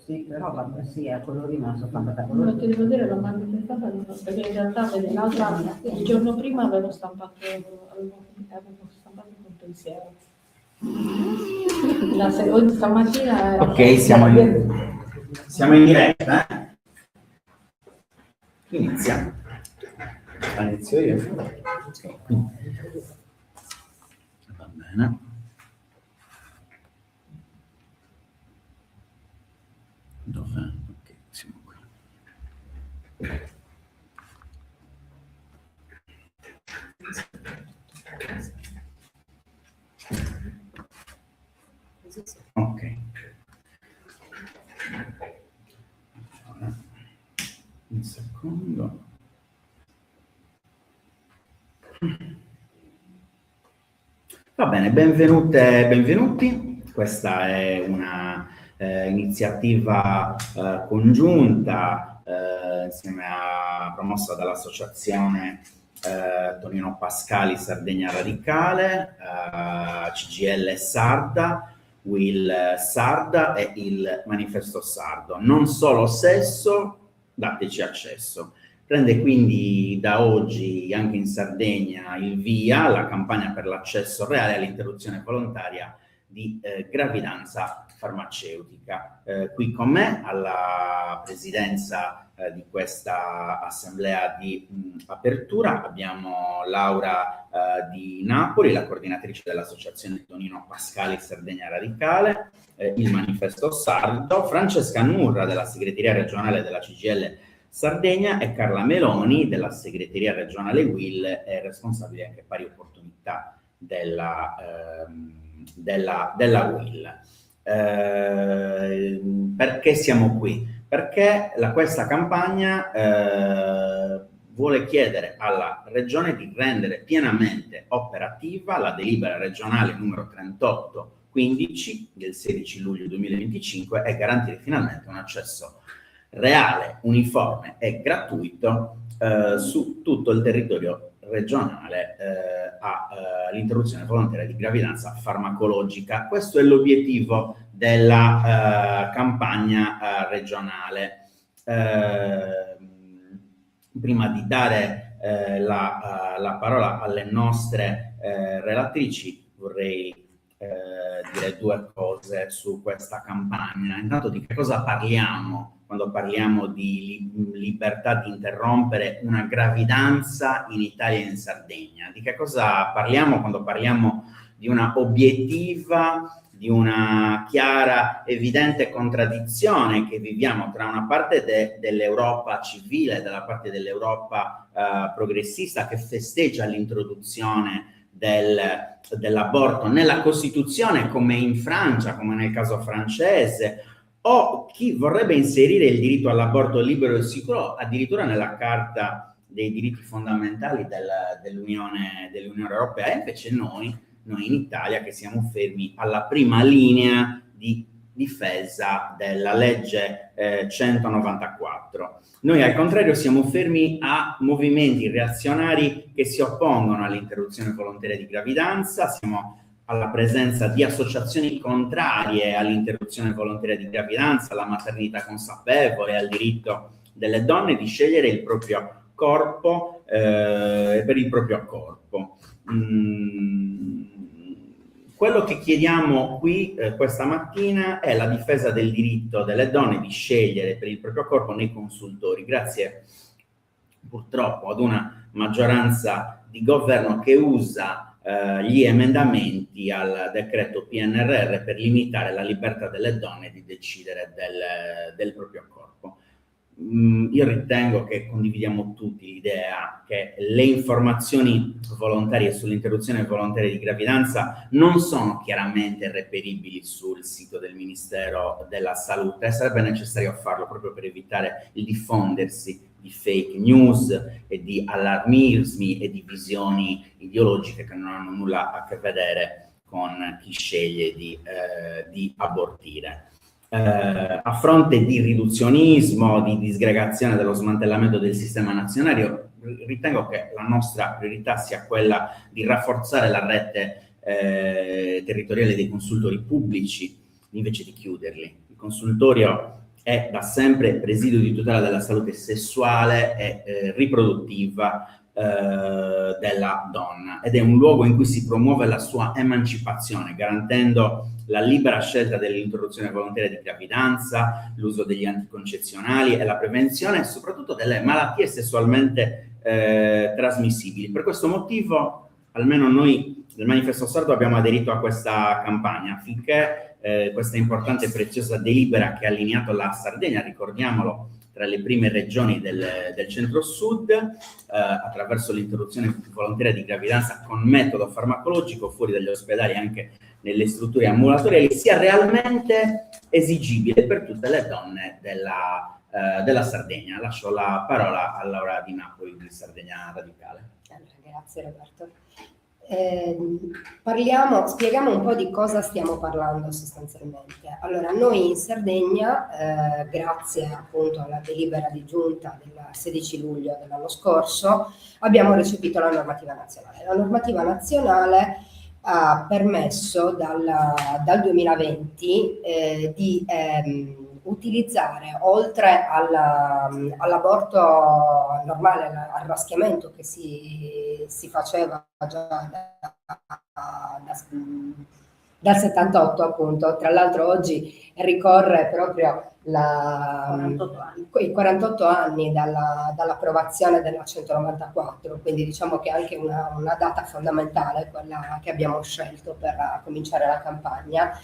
Sì, però vabbè, sì, è quello lì, ma sono fatta Quello che devo dire l'ho manifestata perché in realtà il giorno prima avevo stampato un pensiero. Stamattina era Ok, siamo in diretta. Iniziamo. Inizio io. Va bene. Dov'è? Ok, siamo qui. Ok. Allora, un secondo. Va bene, benvenute e benvenuti. Questa è una iniziativa congiunta promossa dall'associazione Tonino Pascali Sardegna Radicale, CGIL Sarda, Will Sarda e il Manifesto Sardo. Non solo sesso, dateci accesso. Prende quindi da oggi anche in Sardegna il via la campagna per l'accesso reale all'interruzione volontaria di gravidanza farmaceutica. Qui con me alla presidenza di questa assemblea di apertura abbiamo Laura di Napoli, la coordinatrice dell'associazione Tonino Pascali Sardegna Radicale, il Manifesto Sardo, Francesca Nurra della segreteria regionale della CGIL Sardegna e Carla Meloni della segreteria regionale Will e responsabile anche pari opportunità della Will. Perché siamo qui? Perché questa campagna vuole chiedere alla Regione di rendere pienamente operativa la delibera regionale numero 3815 del 16 luglio 2025 e garantire finalmente un accesso reale, uniforme e gratuito su tutto il territorio regionale all'interruzione volontaria di gravidanza farmacologica. Questo è l'obiettivo della campagna regionale. Prima di dare la parola alle nostre relatrici vorrei dire due cose su questa campagna. Intanto, di che cosa parliamo quando parliamo di libertà di interrompere una gravidanza in Italia e in Sardegna? Di che cosa parliamo quando parliamo di una obiettiva, di una chiara, evidente contraddizione che viviamo tra una parte dell'Europa civile, dalla parte dell'Europa progressista che festeggia l'introduzione dell'aborto nella Costituzione, come in Francia, come nel caso francese, o chi vorrebbe inserire il diritto all'aborto libero e sicuro addirittura nella Carta dei diritti fondamentali dell'Unione Europea. E invece noi in Italia che siamo fermi alla prima linea di difesa della legge 194. Noi al contrario siamo fermi a movimenti reazionari che si oppongono all'interruzione volontaria di gravidanza, siamo alla presenza di associazioni contrarie all'interruzione volontaria di gravidanza, alla maternità consapevole, al diritto delle donne di scegliere il proprio corpo per il proprio corpo. Quello che chiediamo qui questa mattina è la difesa del diritto delle donne di scegliere per il proprio corpo nei consultori, grazie purtroppo ad una maggioranza di governo che usa gli emendamenti al decreto PNRR per limitare la libertà delle donne di decidere del proprio corpo. Io ritengo che condividiamo tutti l'idea che le informazioni volontarie sull'interruzione volontaria di gravidanza non sono chiaramente reperibili sul sito del Ministero della Salute e sarebbe necessario farlo proprio per evitare il diffondersi di fake news e di allarmismi e di visioni ideologiche che non hanno nulla a che vedere con chi sceglie di abortire. A fronte di riduzionismo, di disgregazione, dello smantellamento del sistema nazionale, ritengo che la nostra priorità sia quella di rafforzare la rete territoriale dei consultori pubblici invece di chiuderli. Il consultorio è da sempre presidio di tutela della salute sessuale e riproduttiva della donna, ed è un luogo in cui si promuove la sua emancipazione, garantendo la libera scelta dell'interruzione volontaria di gravidanza, l'uso degli anticoncezionali e la prevenzione soprattutto delle malattie sessualmente trasmissibili. Per questo motivo, almeno noi del Manifesto Sardo abbiamo aderito a questa campagna affinché questa importante e preziosa delibera che ha allineato la Sardegna, ricordiamolo, tra le prime regioni del centro-sud, attraverso l'interruzione volontaria di gravidanza con metodo farmacologico fuori dagli ospedali, anche nelle strutture ambulatoriali, sia realmente esigibile per tutte le donne della Sardegna. Lascio la parola a Laura Di Napoli di Sardegna Radicale. Grazie Roberto. Spieghiamo un po' di cosa stiamo parlando sostanzialmente. Allora, noi in Sardegna, grazie appunto alla delibera di giunta del 16 luglio dell'anno scorso, abbiamo recepito la normativa nazionale. La normativa nazionale ha permesso dal 2020 di utilizzare, oltre all'aborto normale, al raschiamento che si faceva già dal 78 appunto, tra l'altro oggi ricorre proprio i 48 anni dall'approvazione della 194, quindi diciamo che è anche una data fondamentale quella che abbiamo scelto per cominciare la campagna.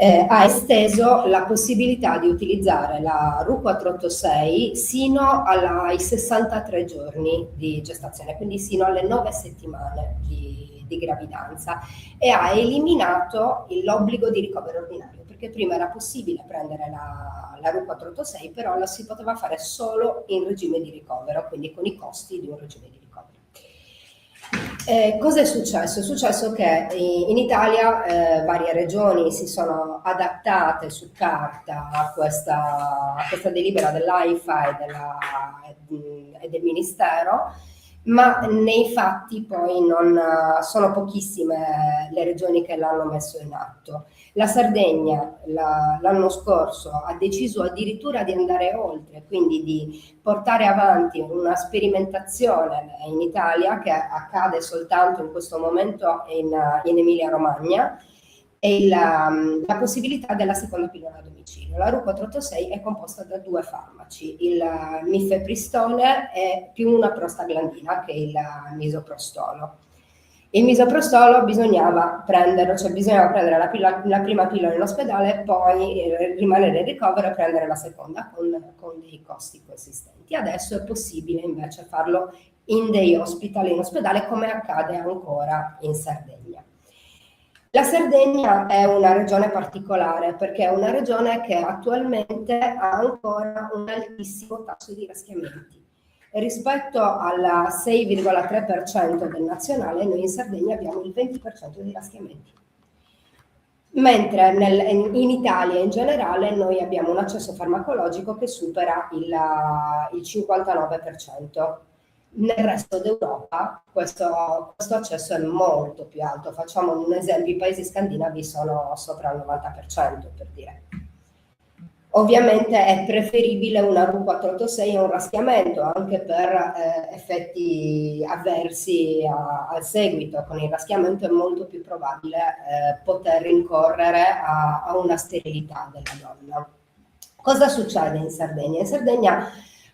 Ha esteso la possibilità di utilizzare la RU486 sino ai 63 giorni di gestazione, quindi sino alle 9 settimane di gravidanza, e ha eliminato l'obbligo di ricovero ordinario, perché prima era possibile prendere la RU486, però la si poteva fare solo in regime di ricovero, quindi con i costi di un regime di ricovero. Cosa è successo? È successo che in Italia varie regioni si sono adattate su carta a questa delibera dell'AIFA e del Ministero, ma nei fatti poi non sono pochissime le regioni che l'hanno messo in atto. La Sardegna l'anno scorso ha deciso addirittura di andare oltre, quindi di portare avanti una sperimentazione in Italia che accade soltanto in questo momento in Emilia-Romagna, e la possibilità della seconda pillola a domicilio. La RU486 è composta da 2 farmaci, il mifepristone e più una prostaglandina, che è il misoprostolo. Il misoprostolo bisognava prendere la prima pillola in ospedale, poi rimanere in ricovero e prendere la seconda con dei costi consistenti. Adesso è possibile invece farlo in day hospital, in ospedale, come accade ancora in Sardegna. La Sardegna è una regione particolare perché è una regione che attualmente ha ancora un altissimo tasso di raschiamenti. Rispetto al 6,3% del nazionale, noi in Sardegna abbiamo il 20% di raschiamenti. Mentre in Italia in generale noi abbiamo un accesso farmacologico che supera il 59%. Nel resto d'Europa questo accesso è molto più alto. Facciamo un esempio: i paesi scandinavi sono sopra il 90%, per dire. Ovviamente è preferibile una RU486 e un raschiamento, anche per effetti avversi al seguito. Con il raschiamento è molto più probabile poter incorrere a una sterilità della donna. Cosa succede in Sardegna? In Sardegna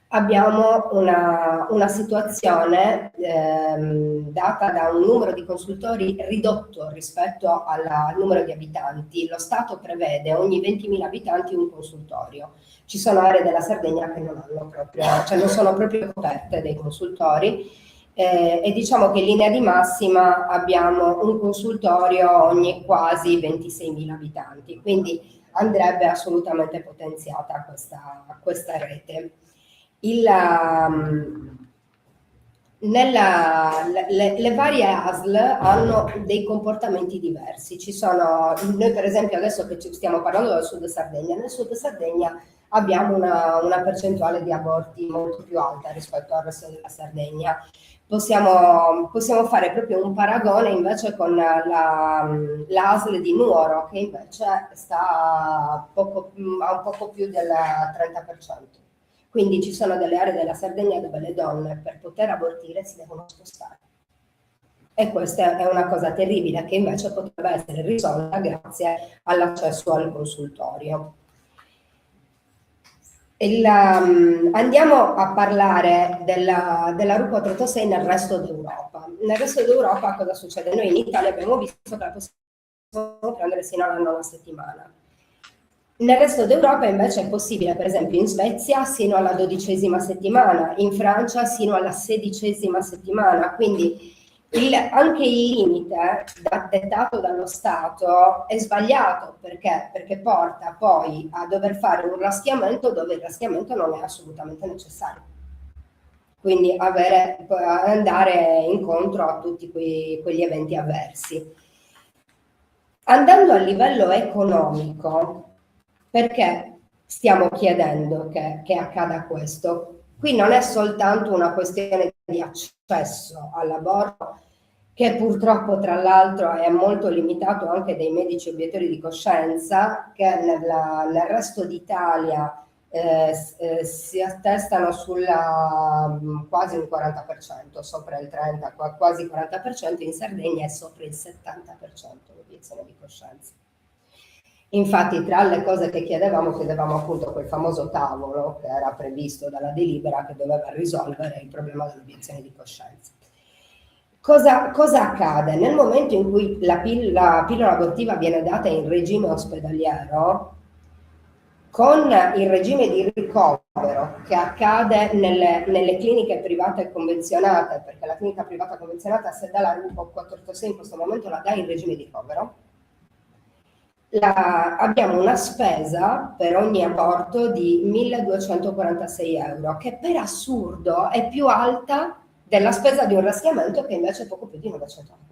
abbiamo una situazione data da un numero di consultori ridotto rispetto al numero di abitanti. Lo Stato prevede ogni 20.000 abitanti un consultorio. Ci sono aree della Sardegna che non hanno proprio, cioè non sono proprio coperte dei consultori, e diciamo che in linea di massima abbiamo un consultorio ogni quasi 26.000 abitanti, quindi andrebbe assolutamente potenziata questa rete. Le varie ASL hanno dei comportamenti diversi. Noi per esempio adesso che stiamo parlando del Sud Sardegna, nel Sud Sardegna abbiamo una percentuale di aborti molto più alta rispetto al resto della Sardegna, possiamo fare proprio un paragone invece con l'ASL di Nuoro, che invece sta a un poco più del 30%. Quindi ci sono delle aree della Sardegna dove le donne per poter abortire si devono spostare. E questa è una cosa terribile che invece potrebbe essere risolta grazie all'accesso al consultorio. Andiamo a parlare della RU486 nel resto d'Europa. Nel resto d'Europa cosa succede? Noi in Italia abbiamo visto che la possiamo prendere sino alla 9ª settimana. Nel resto d'Europa invece è possibile, per esempio in Svezia sino alla 12ª settimana, in Francia sino alla 16ª settimana, quindi anche il limite dettato dallo Stato è sbagliato, perché porta poi a dover fare un raschiamento dove il raschiamento non è assolutamente necessario. Quindi andare incontro a tutti quegli eventi avversi. Andando a livello economico, perché stiamo chiedendo che accada questo? Qui non è soltanto una questione di accesso all'aborto, che purtroppo tra l'altro è molto limitato anche dai medici obiettori di coscienza, che nel resto d'Italia si attestano sulla quasi un 40%, sopra il 30%, quasi il 40%, in Sardegna è sopra il 70% l'obiezione di coscienza. Infatti tra le cose che chiedevamo appunto quel famoso tavolo che era previsto dalla delibera che doveva risolvere il problema dell'obiezione di coscienza. Cosa accade? Nel momento in cui la pillola abortiva viene data in regime ospedaliero, con il regime di ricovero che accade nelle cliniche private convenzionate, perché la clinica privata convenzionata, se dà la RU486 in questo momento la dà in regime di ricovero, abbiamo una spesa per ogni aborto di 1.246 euro, che per assurdo è più alta della spesa di un raschiamento, che invece è poco più di 900 euro.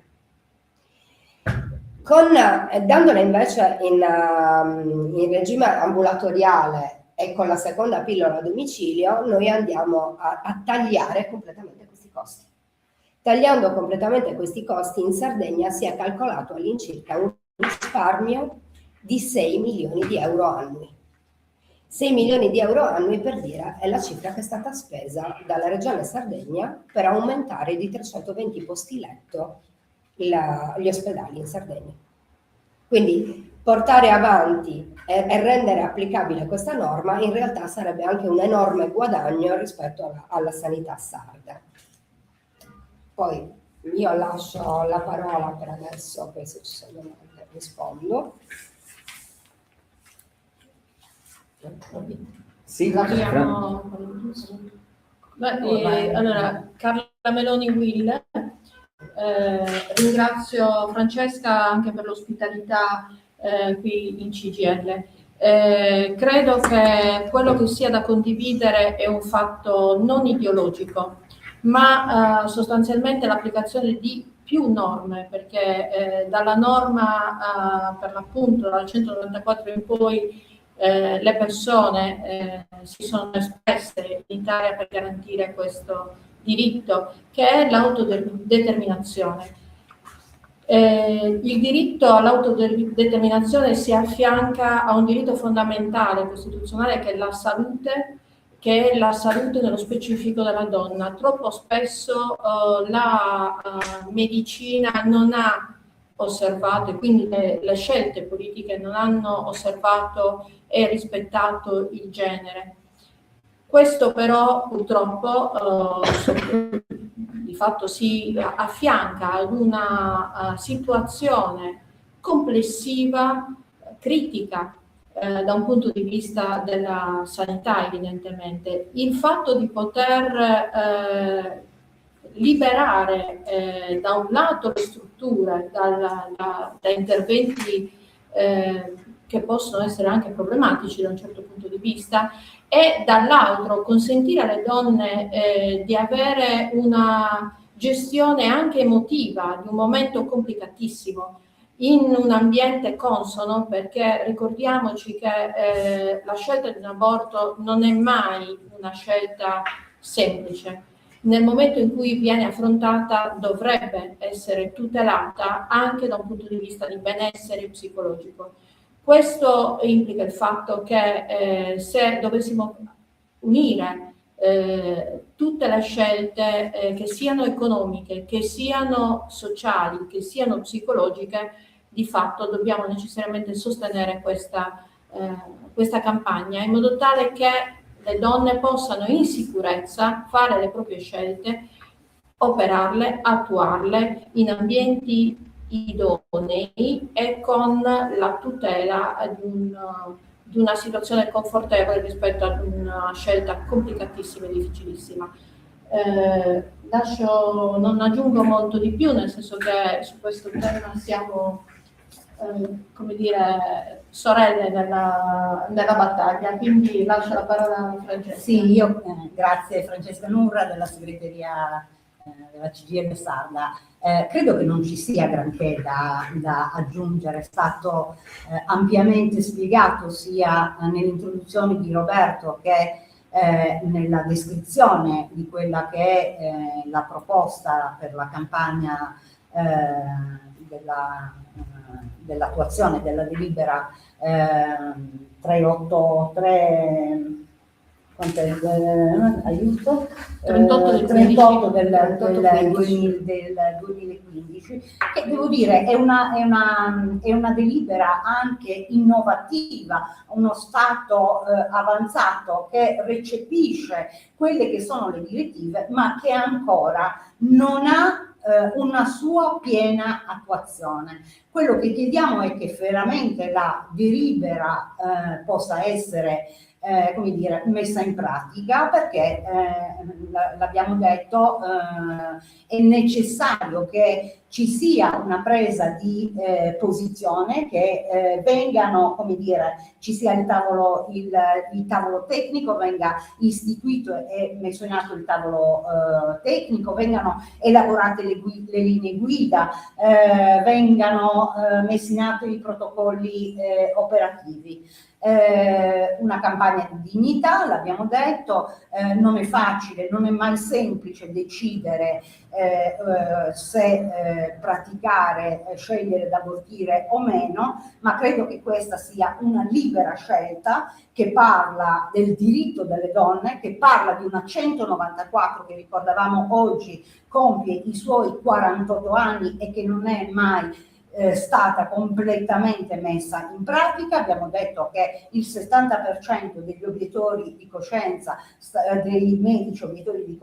Dandola invece in regime ambulatoriale e con la seconda pillola a domicilio, noi andiamo a tagliare completamente questi costi. Tagliando completamente questi costi, in Sardegna si è calcolato all'incirca un risparmio di 6 milioni di euro annui. 6 milioni di euro annui, per dire, è la cifra che è stata spesa dalla Regione Sardegna per aumentare di 320 posti letto gli ospedali in Sardegna. Quindi portare avanti e rendere applicabile questa norma in realtà sarebbe anche un enorme guadagno rispetto alla sanità sarda. Poi io lascio la parola per adesso, poi se ci sono domande rispondo. Sì, allora, Carla Meloni Will, ringrazio Francesca anche per l'ospitalità qui in CGIL. Credo che quello che sia da condividere è un fatto non ideologico, ma sostanzialmente l'applicazione di più norme, perché dalla norma per l'appunto dal 194 in poi le persone si sono espresse in Italia per garantire questo diritto, che è l'autodeterminazione. Il diritto all'autodeterminazione si affianca a un diritto fondamentale costituzionale che è la salute, nello specifico della donna. Troppo spesso la medicina non ha osservato, e quindi le scelte politiche non hanno osservato e rispettato il genere. Questo però purtroppo di fatto si affianca ad una situazione complessiva, critica da un punto di vista della sanità, evidentemente. Il fatto di poter liberare da un lato le strutture da interventi che possono essere anche problematici da un certo punto di vista, e dall'altro consentire alle donne di avere una gestione anche emotiva di un momento complicatissimo in un ambiente consono, perché ricordiamoci che la scelta di un aborto non è mai una scelta semplice. nel momento in cui viene affrontata dovrebbe essere tutelata anche da un punto di vista di benessere psicologico. Questo implica il fatto che se dovessimo unire tutte le scelte che siano economiche, che siano sociali, che siano psicologiche, di fatto dobbiamo necessariamente sostenere questa campagna in modo tale che le donne possano in sicurezza fare le proprie scelte, operarle, attuarle in ambienti idonei e con la tutela di una situazione confortevole rispetto ad una scelta complicatissima e difficilissima. Non aggiungo molto di più, nel senso che su questo tema siamo come dire, sorelle nella battaglia, quindi lascio la parola a Francesca. Sì, io grazie Francesca Nurra della segreteria della CGIL Sarda. Credo che non ci sia granché da aggiungere, è stato ampiamente spiegato sia nell'introduzione di Roberto che nella descrizione di quella che è la proposta per la campagna dell'attuazione della delibera 383 aiuto 38 del 2015, che devo dire è una delibera anche innovativa, uno stato avanzato che recepisce quelle che sono le direttive, ma che ancora non ha una sua piena attuazione. Quello che chiediamo è che veramente la delibera possa essere come dire, messa in pratica, perché l'abbiamo detto, è necessario che ci sia una presa di posizione, che vengano, come dire, ci sia il tavolo tecnico, venga istituito e messo in atto il tavolo tecnico, vengano elaborate le linee guida, vengano messi in atto i protocolli operativi. Una campagna di dignità, l'abbiamo detto, non è facile, non è mai semplice decidere se praticare, scegliere di abortire o meno, ma credo che questa sia una libera scelta che parla del diritto delle donne, che parla di una 194 che ricordavamo oggi compie i suoi 48 anni e che non è mai stata completamente messa in pratica. Abbiamo detto che il 70% degli obiettori di coscienza, dei medici obiettori di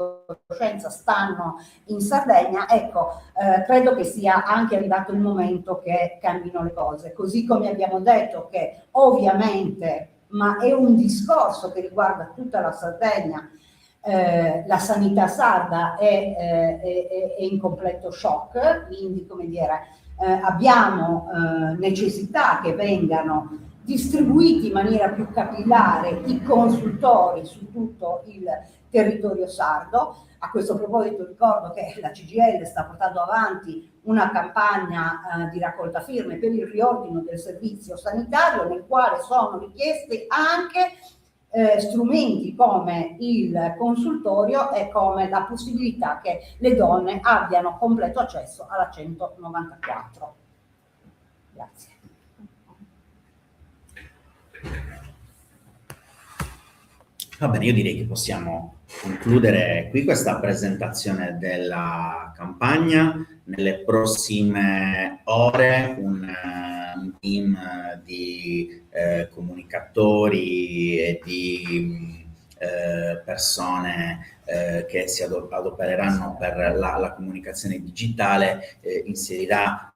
coscienza stanno in Sardegna. Ecco, credo che sia anche arrivato il momento che cambino le cose, così come abbiamo detto che ovviamente, ma è un discorso che riguarda tutta la Sardegna, la sanità sarda è in completo shock, quindi come dire abbiamo necessità che vengano distribuiti in maniera più capillare i consultori su tutto il territorio sardo. A questo proposito ricordo che la CGIL sta portando avanti una campagna di raccolta firme per il riordino del servizio sanitario, nel quale sono richiesti anche strumenti come il consultorio e come la possibilità che le donne abbiano completo accesso alla 194. Grazie. Va bene, io direi che possiamo concludere qui questa presentazione della campagna. Nelle prossime ore un team di comunicatori e di persone che si adopereranno per la comunicazione digitale inserirà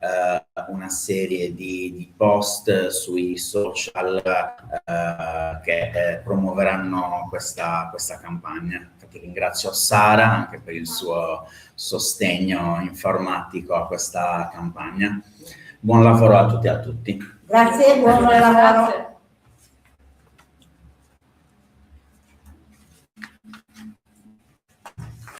una serie di post sui social che promuoveranno questa campagna. Infatti ringrazio Sara anche per il suo sostegno informatico a questa campagna. Buon lavoro a tutti e a tutti. Grazie, buon lavoro.